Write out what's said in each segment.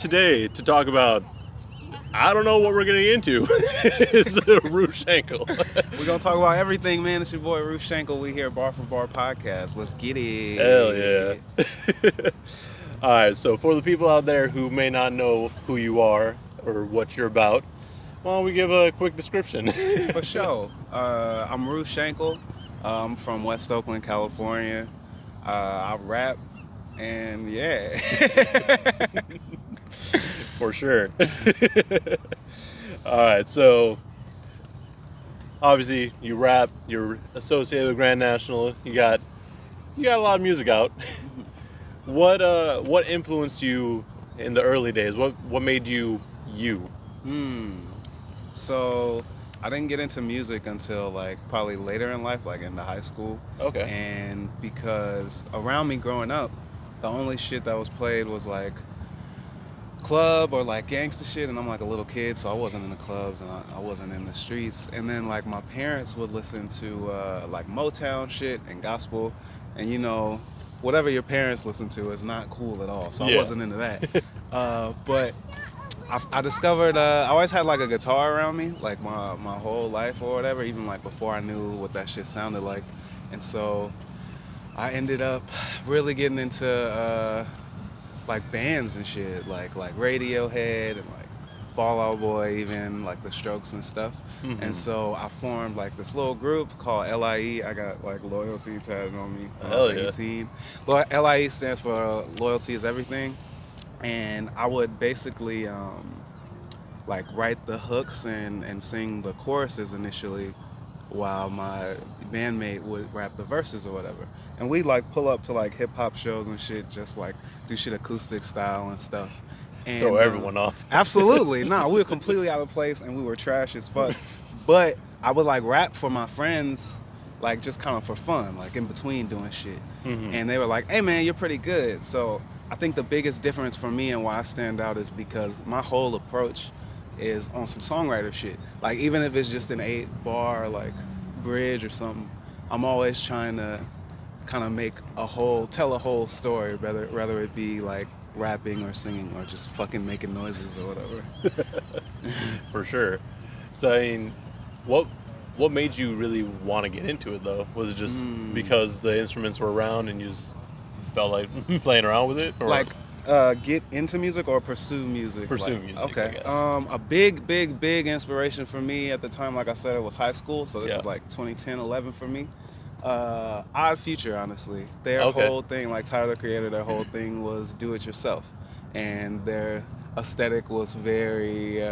today to talk about, I don't know what we're going to get into. It's Roux Shankle. We're going to talk about everything, man. It's your boy, Roux Shankle. We here, Bar for Bar Podcast. Let's get it. Hell yeah. All right, so for the people out there who may not know who you are or what you're about, why don't we give a quick description? For sure. I'm Roux Shankle. I'm from West Oakland, California. I rap, and yeah. For sure. All right, so obviously you rap, you're associated with Grand National, you got a lot of music out. What influenced you in the early days? What made you you? So I didn't get into music until like probably later in life, like into high school. Okay. And because around me growing up, the only shit that was played was like club or like gangster shit, and I'm like a little kid, so I wasn't in the clubs and I wasn't in the streets. And then like my parents would listen to like Motown shit and gospel, and you know, whatever your parents listen to is not cool at all, so I wasn't into that. But I discovered I always had like a guitar around me, like my whole life or whatever, even like before I knew what that shit sounded like. And so I ended up really getting into like bands and shit, like Radiohead and like Fall Out Boy, even like the Strokes and stuff. Mm-hmm. And so I formed like this little group called LIE. I got like loyalty tattooed on me when I was 18. LIE stands for Loyalty is Everything. And I would basically like write the hooks and sing the choruses initially, while my bandmate would rap the verses or whatever. And we'd like pull up to like hip hop shows and shit, just like do shit acoustic style and stuff. And throw everyone off. Absolutely. Nah, we were completely out of place and we were trash as fuck. But I would like rap for my friends, like just kind of for fun, like in between doing shit. Mm-hmm. And they were like, hey man, you're pretty good. So I think the biggest difference for me and why I stand out is because my whole approach is on some songwriter shit. Like even if it's just an 8-bar like bridge or something, I'm always trying to kind of tell a whole story, whether it be like rapping or singing or just fucking making noises or whatever. For sure. So I mean, what made you really want to get into it though? Was it just because the instruments were around and you just felt like playing around with it? Or? Like get into music or pursue music? Pursue music, okay. I guess. A big inspiration for me at the time, like I said, it was high school. So this is like 2010, 11 for me. Odd Future, honestly. Their whole thing, like Tyler the Creator, their whole thing was do it yourself. And their aesthetic was very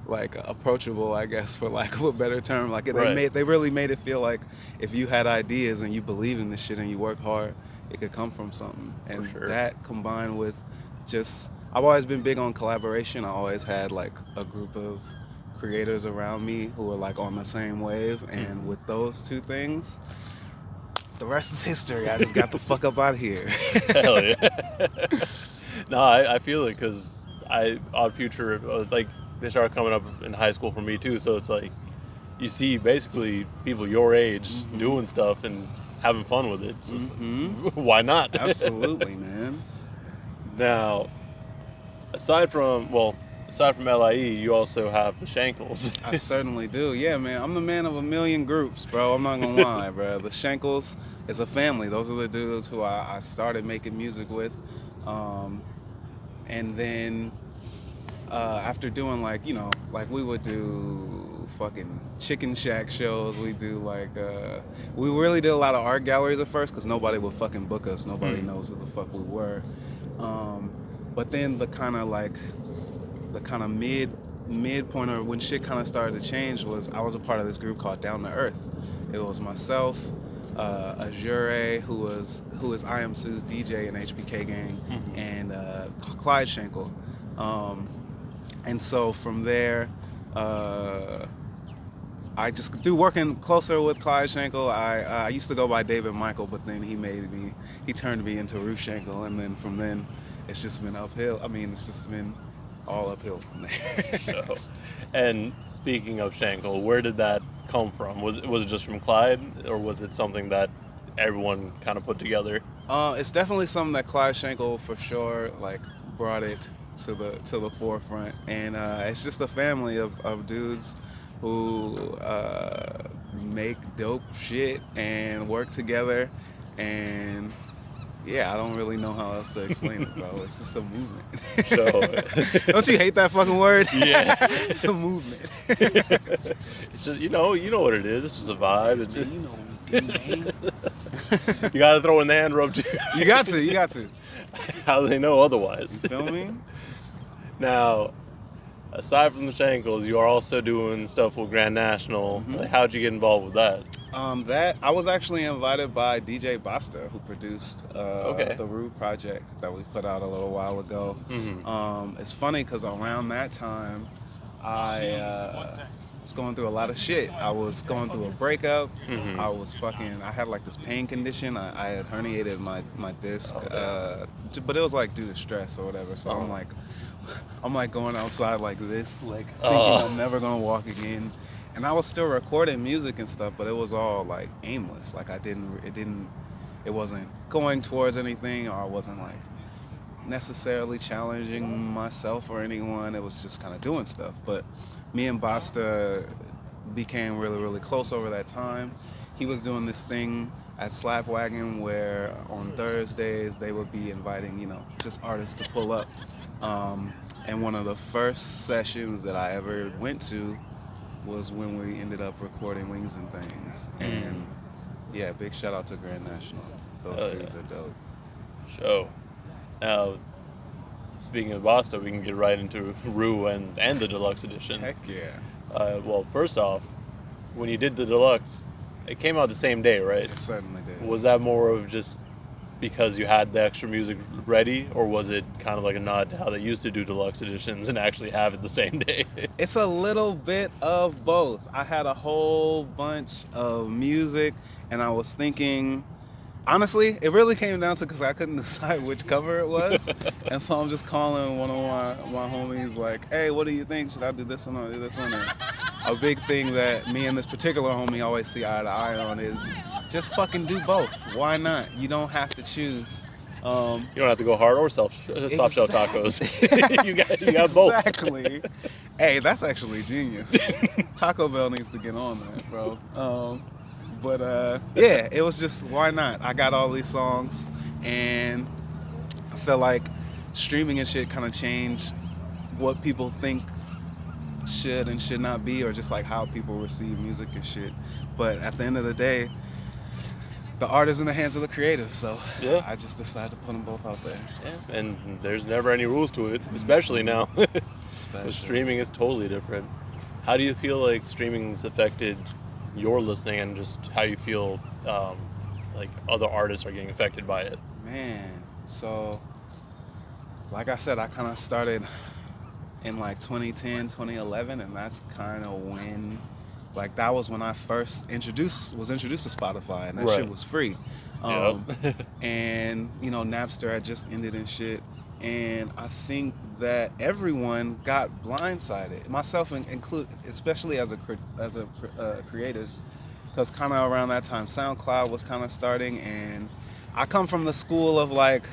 like approachable, I guess, for lack of a better term. Like they really made it feel like if you had ideas and you believed in this shit and you worked hard, it could come from something. And that combined with just, I've always been big on collaboration. I always had like a group of creators around me who were like on the same wave. And with those two things, the rest is history. I just got the fuck up out of here. Hell yeah. No, I feel it because Odd Future, like they started coming up in high school for me too. So it's like you see basically people your age doing stuff and having fun with it. So why not? Absolutely, man. Now, aside from LIE, you also have the Shankles. I certainly do. Yeah, man. I'm the man of a million groups, bro. I'm not gonna lie, bro. The Shankles is a family. Those are the dudes who I started making music with. And then after doing like, you know, like we would do fucking Chicken Shack shows. We do like, we really did a lot of art galleries at first because nobody would fucking book us. Nobody knows who the fuck we were. But then the kind of midpoint or when shit kind of started to change was I was a part of this group called Down to Earth. It was myself, Azure, who is I Am Sue's DJ in HBK Gang, and Clyde Shankle. And so from there, I just through working closer with Clyde Shankle, I used to go by David Michael, but then he turned me into Roux Shankle, and then from then it's just been uphill. I mean, it's just been all uphill from there. And speaking of Shankle, where did that come from? Was it just from Clyde, or was it something that everyone kind of put together? It's definitely something that Clyde Shankle for sure like brought it to the forefront, and it's just a family of dudes who make dope shit and work together, and yeah, I don't really know how else to explain it, bro. It's just a movement. So Don't you hate that fucking word? Yeah. It's a movement. It's just you know what it is. It's just a vibe. It's just, You know what we do, man. you gotta throw in the hand rub too. You got to. How do they know otherwise? You feel me? Now, aside from the Shankles, you are also doing stuff with Grand National. Mhm. Like, how'd you get involved with that? That I was actually invited by DJ Basta, who produced Okay. the Roux project that we put out a little while ago. Mm-hmm. It's funny because around that time, I was going through a lot of shit. I was going through a breakup. Mhm. I had like this pain condition. I had herniated my disc, but it was like due to stress or whatever. So I'm like going outside like this, like thinking I'm never gonna walk again. And I was still recording music and stuff, but it was all like aimless. Like it wasn't going towards anything, or I wasn't like necessarily challenging myself or anyone. It was just kind of doing stuff. But me and Basta became really, really close over that time. He was doing this thing at Slapwagon where on Thursdays they would be inviting, just artists to pull up. And one of the first sessions that I ever went to was when we ended up recording Wings and Things. And yeah, big shout out to Grand National. Those dudes are dope. Show. Now, speaking of Boston, we can get right into Roux and the deluxe edition. Heck yeah. Well, first off, when you did the deluxe, it came out the same day, right? It certainly did. Was that more of just because you had the extra music ready, or was it kind of like a nod to how they used to do deluxe editions and actually have it the same day? It's a little bit of both. I had a whole bunch of music, and I was thinking, honestly, it really came down to because I couldn't decide which cover it was. And so I'm just calling one of my homies like, hey, what do you think? Should I do this one or do this one? And a big thing that me and this particular homie always see eye to eye on is just fucking do both. Why not? You don't have to choose. You don't have to go hard or soft shell tacos. you got both. Exactly. Hey, that's actually genius. Taco Bell needs to get on that, bro. But yeah, it was just, why not? I got all these songs, and I feel like streaming and shit kind of changed what people think should and should not be, or just like how people receive music and shit. But at the end of the day, the art is in the hands of the creative, so yeah. I just decided to put them both out there. Yeah, and there's never any rules to it, especially now. With Especially. streaming is totally different. How do you feel like streaming's affected your listening, and just how you feel like other artists are getting affected by it? Man, so like I said, I kind of started in like 2010, 2011, and that's kind of when, like, that was when I first was introduced to Spotify, and that shit was free. Yep. And Napster had just ended and shit, and I think that everyone got blindsided, myself included, especially as a creative, because kind of around that time SoundCloud was kind of starting, and I come from the school of like,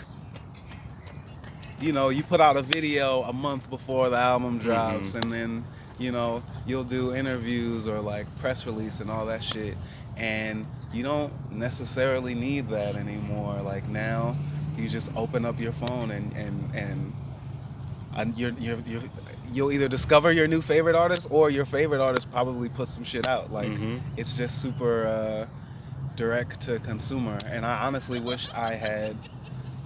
you put out a video a month before the album drops, and then you'll do interviews or like press release and all that shit, and you don't necessarily need that anymore. Like now you just open up your phone and you'll either discover your new favorite artist, or your favorite artist probably put some shit out. Like it's just super direct to consumer, and I honestly wish I had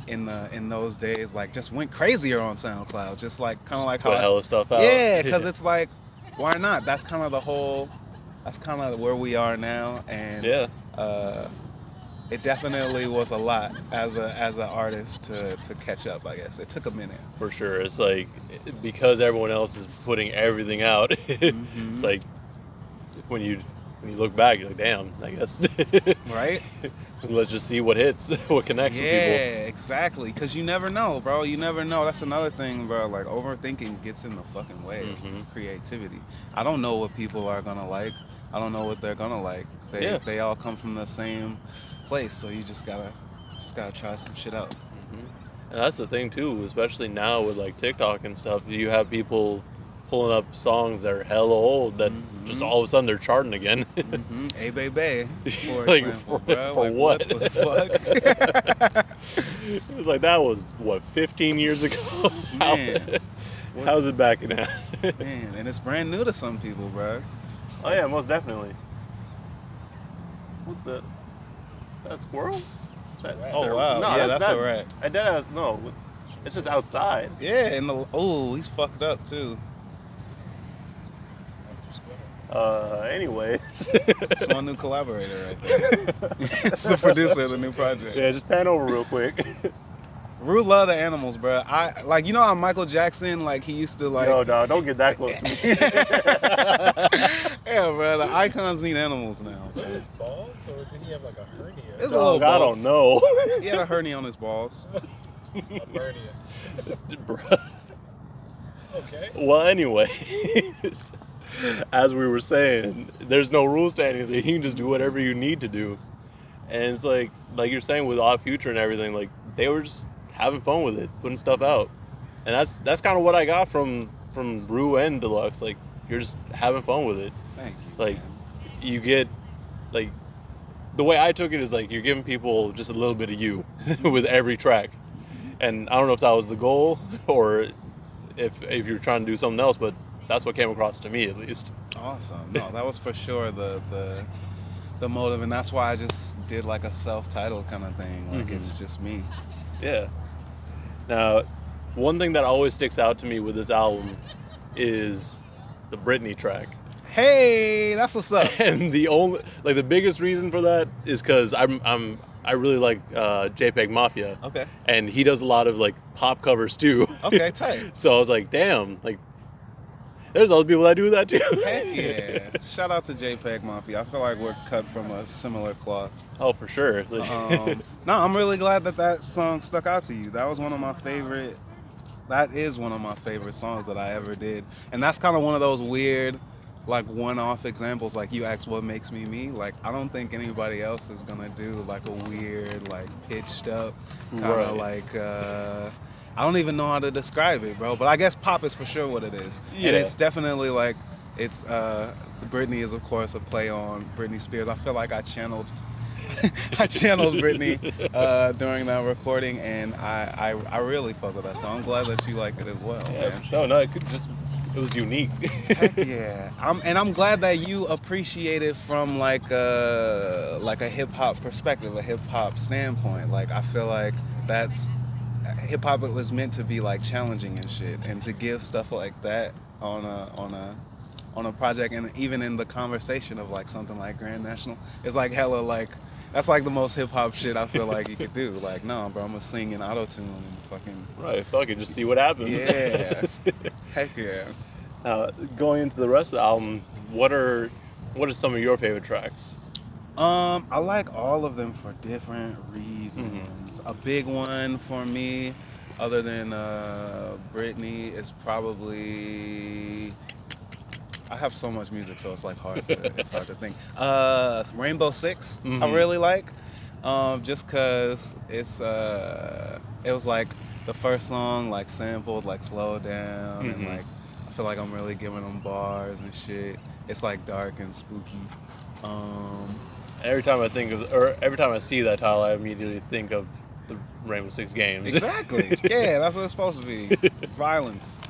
in those days like just went crazier on SoundCloud, just like kind of like how put hella stuff out. Yeah, because it's like, why not? That's kind of where we are now, and Yeah. It definitely was a lot as an artist to catch up. I guess it took a minute. For sure. It's like, because everyone else is putting everything out, it's like when you look back, you're like, damn, I guess. Right? Let's just see what hits, what connects with people. Yeah, exactly. Because you never know, bro. You never know. That's another thing, bro. Like, overthinking gets in the fucking way of creativity. I don't know what people are gonna like. I don't know what they're gonna like. They all come from the same place, so you just gotta try some shit out. And that's the thing too, especially now with like TikTok and stuff. You have people pulling up songs that are hella old that just all of a sudden they're charting again. Hey baby, for Like example, bro. for Like what? what the fuck? It was like that was what 15 years ago. Man. How's it back now? Man, and it's brand new to some people, bro. Oh yeah, most definitely. What the? That squirrel? Oh wow, No, yeah, that's a rat. No, it's just outside. Yeah, and he's fucked up too. Anyway. It's my new collaborator right there. It's the producer of the new project. Yeah, just pan over real quick. Roux love the animals, bro. I like, you know how Michael Jackson, like, he used to like. No, dog, don't get that close to me. Yeah, bro. The icons need animals now. Was his balls, or did he have like a hernia? It's a little Dog, I both. don't know. He had a hernia on his balls. A hernia. Bruh. Okay. Well, anyway, as we were saying, there's no rules to anything. You can just do whatever you need to do. And it's like you're saying with Odd Future and everything, like they were just having fun with it, putting stuff out. And that's kind of what I got from ROUX and DELUXE. Like you're just having fun with it. Thank you. Like man. you get like the way I took it is like you're giving people just a little bit of you with every track. And I don't know if that was the goal or if you're trying to do something else, but that's what came across to me at least. Awesome. No, that was for sure the motive, and that's why I just did like a self-titled kind of thing. Like it's just me. Yeah. Now, one thing that always sticks out to me with this album is the Britney track. Hey, that's what's up. And the biggest reason for that is because I really like JPEG Mafia. Okay. And he does a lot of like pop covers too. Okay, tight. So I was like, damn, like there's other people that do that too. Heck yeah. Shout out to JPEG Mafia. I feel like we're cut from a similar cloth. Oh, for sure. No, I'm really glad that song stuck out to you. That is one of my favorite songs that I ever did. And that's kind of one of those weird, like, one-off examples. Like, you asked what makes me me. Like, I don't think anybody else is gonna do like a weird, like, pitched up kind of like I don't even know how to describe it, bro. But I guess pop is for sure what it is. Yeah. And it's definitely like, it's Britney is of course a play on Britney Spears. I feel like I channeled Britney during that recording, and I really fuck with that song. I'm glad that you like it as well, man. No, it was unique. Heck yeah. I'm glad that you appreciate it from like a hip hop perspective, a hip hop standpoint. Like I feel like that's hip hop was meant to be like challenging and shit, and to give stuff like that on a project, and even in the conversation of like something like Grand National, it's like hella like that's like the most hip hop shit I feel like you could do. Like, no, bro, I'm gonna sing in auto-tune and fucking Right, fuck it, just see what happens. Yeah. Heck yeah. Now, going into the rest of the album, what are some of your favorite tracks? I like all of them for different reasons. A big one for me, other than Britney, is probably. I have so much music, so it's like hard to think. Rainbow Six, I really like, just cause it was like the first song, like sampled, like slowed down, and like I feel like I'm really giving them bars and shit. It's like dark and spooky. Every time I see that title, I immediately think of the Rainbow Six games. Exactly. Yeah, that's what it's supposed to be. Violence.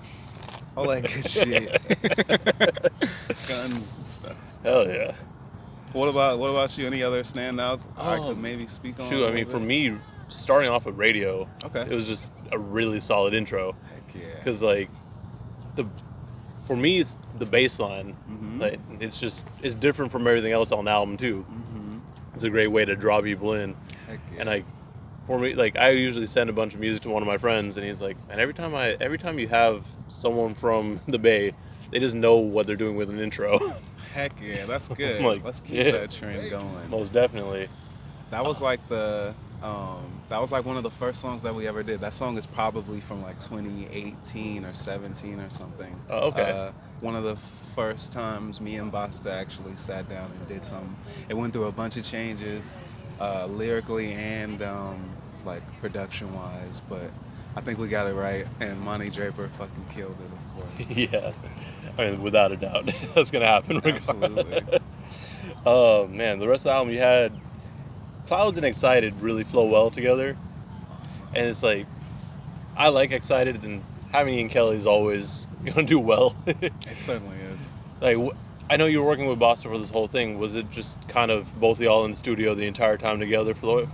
All that good shit. Guns and stuff. Hell yeah. What about you? Any other standouts I could maybe speak on? Shoot, I mean, for me, starting off with radio, Okay. it was just a really solid intro. Heck yeah. Because like for me, it's the bass line. Like, it's different from everything else on the album too. It's a great way to draw people in. Heck yeah. And like for me, like I usually send a bunch of music to one of my friends, and he's like, "Man, every time you have someone from the Bay, they just know what they're doing with an intro." Heck yeah, that's good. Like, Let's keep that trend going. Most definitely. That was like one of the first songs that we ever did. That song is probably from like 2018 or 17 or something. Oh, okay. One of the first times me and Basta actually sat down and did something. It went through a bunch of changes, lyrically and like production wise, but I think we got it right, and Monty Draper fucking killed it, of course. Yeah, I mean, without a doubt, that's gonna happen. Absolutely. Oh man, the rest of the album, you had Clouds and Excited really flow well together, Awesome. and it's like I like Excited, and having Ian Kelly is always gonna do well. It certainly is. Like, I know you were working with Boston for this whole thing. Was it just kind of both of y'all in the studio the entire time together for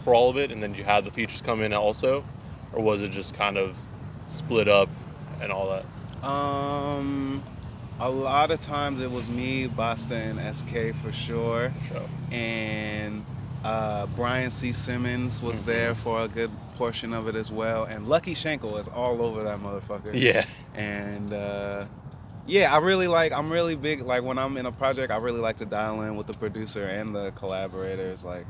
all of it, and then you had the features come in also, or was it just kind of split up and all that? A lot of times it was me, Basta, and SK for sure, Sure. and Brian C. Simmons was there for a good portion of it as well, and Lucky Shankle is all over that motherfucker. Yeah. And yeah, I'm really big, like when I'm in a project, I really like to dial in with the producer and the collaborators. Like,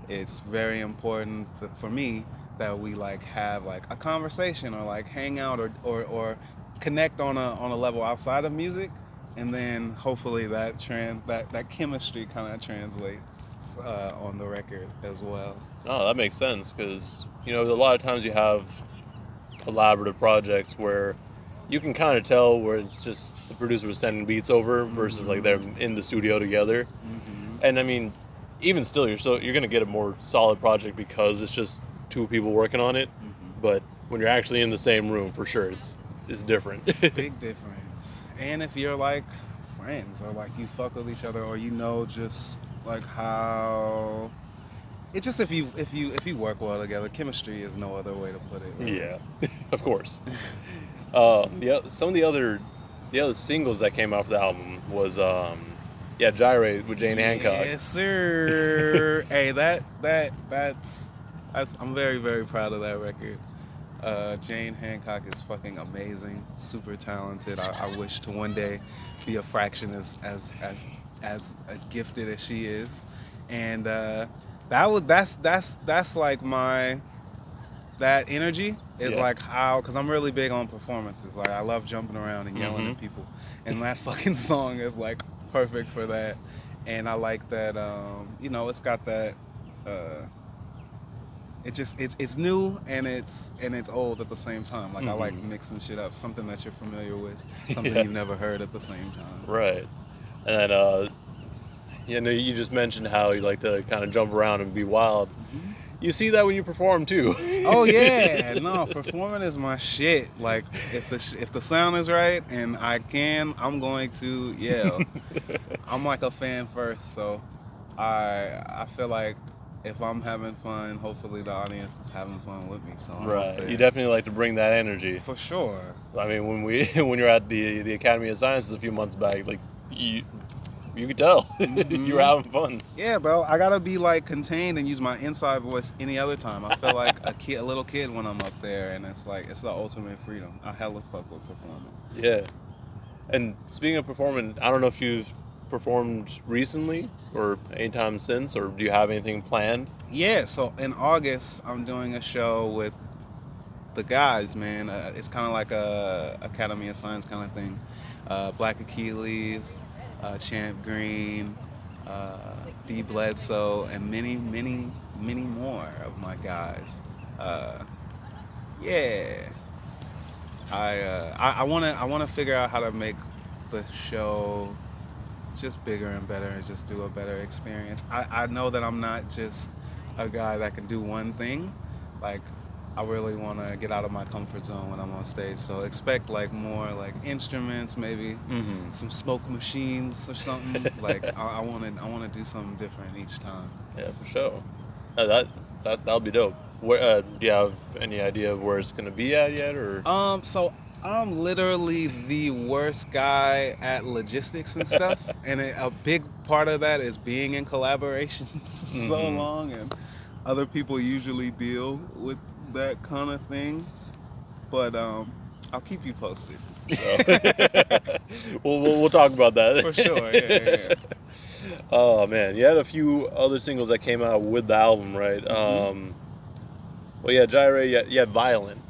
it's very important for me that we like have like a conversation or like hang out or connect on a level outside of music, and then hopefully that chemistry kind of translates on the record as well. No, that makes sense, because a lot of times you have collaborative projects where you can kind of tell where it's just the producer was sending beats over versus like they're in the studio together. And I mean, even still, you're gonna get a more solid project because it's just two people working on it. But when you're actually in the same room, for sure, it's different. It's a big difference. And if you're like friends or like you fuck with each other, or just like how it's just if you work well together, chemistry is no other way to put it. Right? Yeah, of course. Some of the other singles that came out for the album was Gyrate with Jane Hancock. Yes, sir. Hey, that's I'm very, very proud of that record. Jane Hancock is fucking amazing, super talented. I wish to one day be a fraction as gifted as she is, and that's like that energy is like how, because I'm really big on performances. Like, I love jumping around and yelling at people, and that fucking song is like perfect for that. And I like that it's got that it's new and it's old at the same time. Like, I like mixing shit up, something that you're familiar with, something you've never heard at the same time. Right. And then you just mentioned how you like to kind of jump around and be wild. You see that when you perform too. Oh yeah, no, performing is my shit. Like, if the sound is right and I'm going to yell. I'm like a fan first, so I feel like if I'm having fun, hopefully the audience is having fun with me. So right, you definitely like to bring that energy. For sure. I mean, when you're at the Academy of Sciences a few months back, like you could tell you were having fun. Yeah, bro. I gotta be like contained and use my inside voice any other time. I feel like a little kid when I'm up there, and it's like it's the ultimate freedom. I hella fuck with performing. Yeah. And speaking of performing, I don't know if you've performed recently or anytime since, or do you have anything planned? Yeah. So in August, I'm doing a show with the guys, man. It's kind of like a Academy of Science kind of thing. Black Achilles. Champ Green, D. Bledsoe, and many, many, many more of my guys. Yeah, I wanna figure out how to make the show just bigger and better, and just do a better experience. I know that I'm not just a guy that can do one thing. Like, I really want to get out of my comfort zone when I'm on stage, so expect like more like instruments, maybe some smoke machines or something. Like, I want to do something different each time. Yeah, for sure. That'll be dope. Where do you have any idea of where it's gonna be at yet, or? So I'm literally the worst guy at logistics and stuff, and a big part of that is being in collaborations so long, and other people usually deal with that kind of thing, but I'll keep you posted. We'll talk about that for sure. Yeah. Oh man, you had a few other singles that came out with the album, right? Gyrate, you had Violent.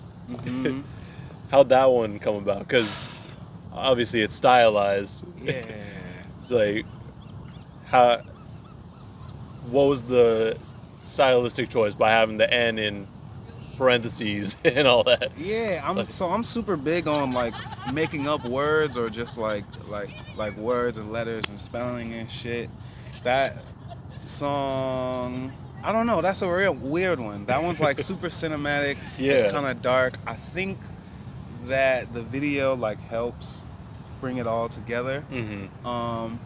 How'd that one come about? Because obviously it's stylized. Yeah. It's like, what was the stylistic choice by having the N in parentheses and all that. Yeah, I'm super big on like making up words or just like words and letters and spelling and shit. That song, I don't know, that's a real weird one. That one's like super cinematic. It's Yeah. kind of dark. I think that the video like helps bring it all together. Mm-hmm.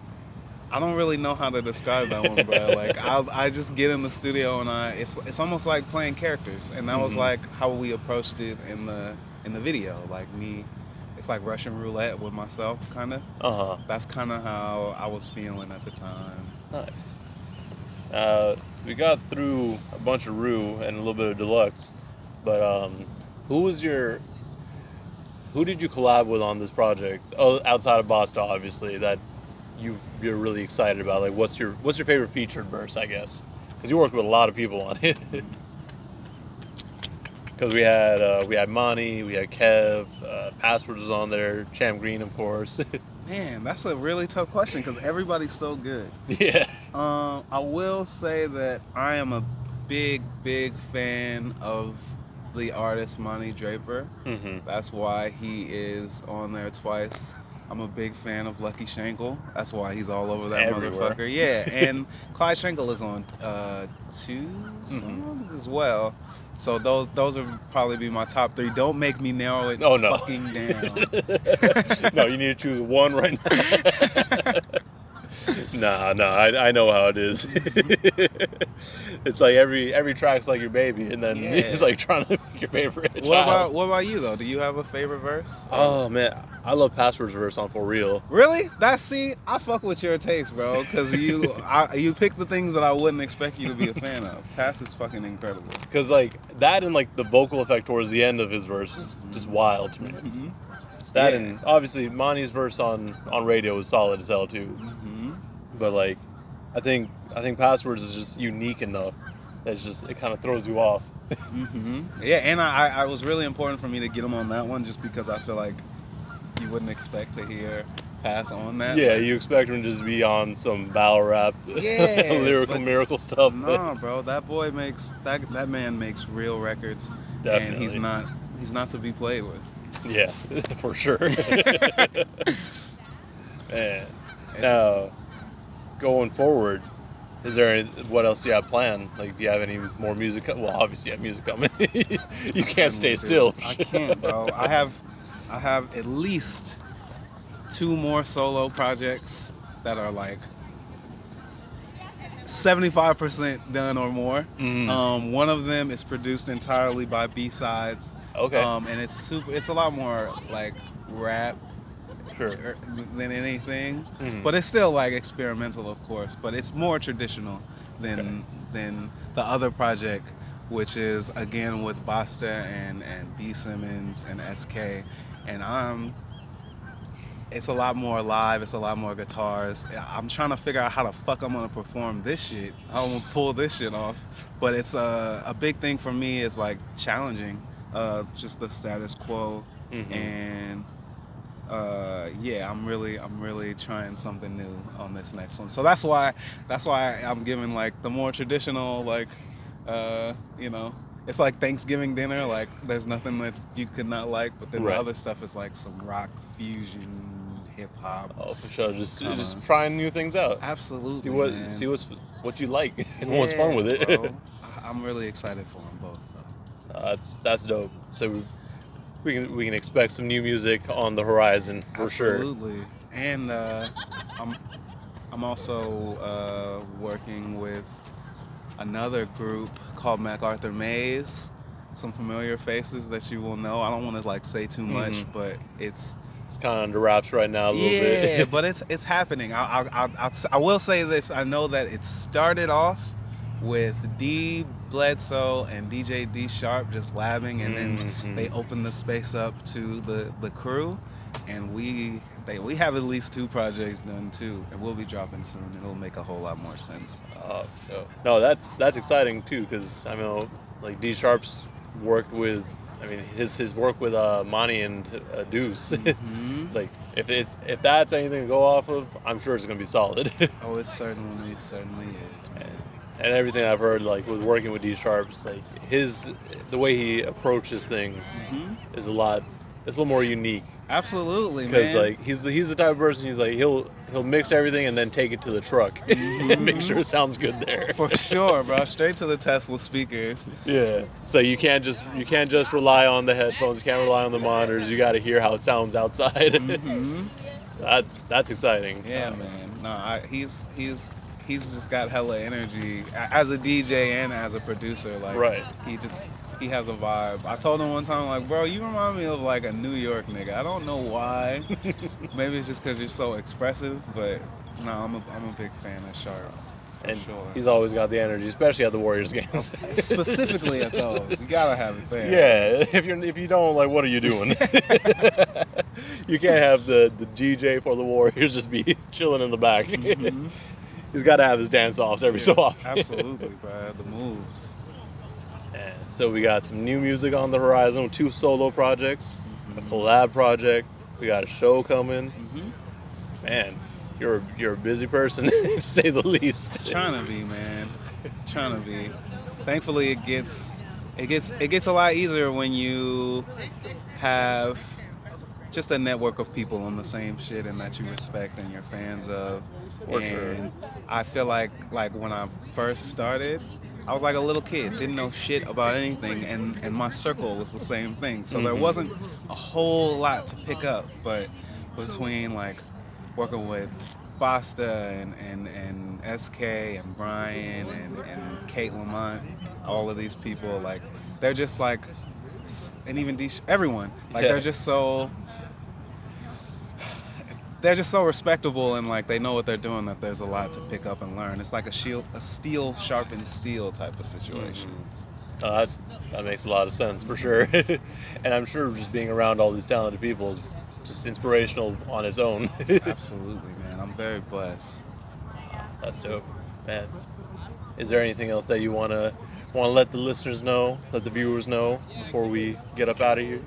I don't really know how to describe that one, bro. Like I just get in the studio and it's almost like playing characters, and that was Mhm. like how we approached it in the video. Like me, it's like Russian roulette with myself, kind of. Uh-huh. That's kind of how I was feeling at the time. Nice. We got through a bunch of Roux and a little bit of Deluxe, but who did you collab with on this project? Oh, outside of Basta, obviously, that you're really excited about. Like, what's your favorite featured verse, I guess? Because you worked with a lot of people on it. Because we had Monty, we had Kev, Password was on there, Cham Green, of course. Man, that's a really tough question because everybody's so good. Yeah. I will say that I am a big fan of the artist Monty Draper. Mm-hmm. That's why he is on there twice. I'm a big fan of Roux Shankle. That's why he's all over that everywhere. motherfucker. Yeah, and Clyde Shankle is on 2 songs as well. So those would probably be my top 3. Don't make me narrow it Oh, no. fucking down. No, you need to choose one right now. Nah, I know how it is. It's like every track's like your baby, and then Yeah. it's like trying to pick your favorite What child. about you though? Do you have a favorite verse? Oh man, I love Password's verse on For Real. Really? I fuck with your taste, bro. Because you pick the things that I wouldn't expect you to be a fan of. Pass is fucking incredible. Because like that and like the vocal effect towards the end of his verse was just wild to me. Mm-hmm. That Yeah. and obviously Monty's verse on radio was solid as hell too. Mm-hmm. But like, I think Passwords is just unique enough that it kind of throws you off. Mm-hmm. Yeah, and I was really important for me to get him on that one just because I feel like you wouldn't expect to hear Pass on that. Yeah, Like, you expect him to just be on some battle rap, Yeah, lyrical but- miracle stuff. Nah, bro, that man makes real records, and he's Definitely. not to be played with. Yeah, for sure. Man. It's- Now, going forward, what else do you have planned? Like, do you have any more music? Well, obviously you have music coming. You can't stay still. I can't, bro. I have at least 2 more solo projects that are like 75% done or more. Mm. One of them is produced entirely by B-sides. Okay. And it's a lot more like rap Sure. than anything, Mhm. but it's still like experimental, of course. But it's more traditional than the other project, which is again with Basta and B Simmons and SK, and it's a lot more live. It's a lot more guitars. I'm trying to figure out how the fuck I'm gonna perform this shit. How I'm gonna pull this shit off. But it's a big thing for me is like challenging just the status quo Mhm. and. Yeah, I'm really trying something new on this next one. So that's why I'm giving like the more traditional, like, it's like Thanksgiving dinner. Like, there's nothing that you could not like, but then Right. the other stuff is like some rock fusion, hip hop. Oh, for sure. Just Kinda. trying new things out. Absolutely, man. See what you like and what's fun with it. Bro. I'm really excited for them both, though. That's dope. So we can expect some new music on the horizon for sure. Absolutely. And I'm also working with another group called MacArthur Maze. Some familiar faces that you will know. I don't want to like say too much, Mhm. but it's It's kind of under wraps right now a little yeah, bit. but it's happening. I will say this. I know that it started off with D Bledsoe and DJ D Sharp just labbing, and then Mhm. they opened the space up to the crew, and we have at least 2 projects done too, and we'll be dropping soon. It'll make a whole lot more sense. No, that's exciting too, because I know like D Sharp's worked with, I mean his work with Monty and Deuce. Mhm. Like if that's anything to go off of, I'm sure it's gonna be solid. Oh, it certainly is, man. and everything I've heard, like with working with D Sharp, it's like the way he approaches things is a lot. It's a little more unique Absolutely, because man. like he's the type of person. He's like he'll mix everything and then take it to the truck and make sure it sounds good there. For sure, bro. Straight to the Tesla speakers. Yeah. So you can't just rely on the headphones. You can't rely on the monitors. You got to hear how it sounds outside. That's exciting. Yeah, man. No, he's just got hella energy as a DJ and as a producer. Like, Right. He has a vibe. I told him one time, like, bro, you remind me of like a New York nigga. I don't know why. Maybe it's just because you're so expressive, but no, I'm a big fan of Sharp. For And sure. he's always got the energy, especially at the Warriors games. Specifically at those, you gotta have it there. Yeah, if you don't, like, what are you doing? You can't have the DJ for the Warriors just be chilling in the back. He's got to have his dance offs every so often. Absolutely, bro. The moves. And so we got some new music on the horizon with 2 solo projects, a collab project. We got a show coming. Man, you're a busy person to say the least. Trying to be, man. Trying to be. Thankfully, it gets a lot easier when you have just a network of people on the same shit and that you respect and you're fans of. For and sure. I feel like when I first started, I was like a little kid, didn't know shit about anything, and my circle was the same thing. So there wasn't a whole lot to pick up, but between like working with Basta and SK and Brian and Kate Lamont, all of these people, like they're just like, and even everyone, like Yeah. they're just so respectable and like they know what they're doing, that there's a lot to pick up and learn. It's like a steel sharpens steel type of situation. That makes a lot of sense for sure. And I'm sure just being around all these talented people is just inspirational on its own. Absolutely, man. I'm very blessed. That's dope, man. Is there anything else that you want to let the listeners know, let the viewers know before we get up out of here?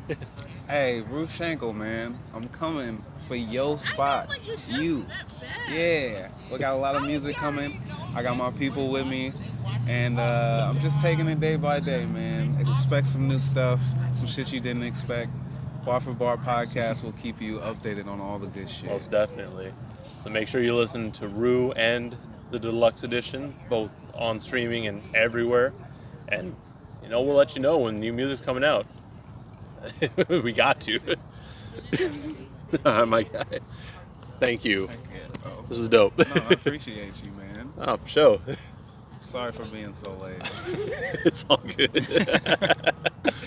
Hey, Roux Shankle, man. I'm coming for your spot. You. Yeah. We got a lot of music coming. I got my people with me. And I'm just taking it day by day, man. Expect some new stuff, some shit you didn't expect. Bar for Bar podcast will keep you updated on all the good shit. Most definitely. So make sure you listen to ROUX and the Deluxe Edition, both on streaming and everywhere. And, we'll let you know when new music's coming out. We got to. My guy. Thank you. Heck yeah, bro. This is dope. No, I appreciate you, man. Oh, for sure. Sorry for being so late. It's all good.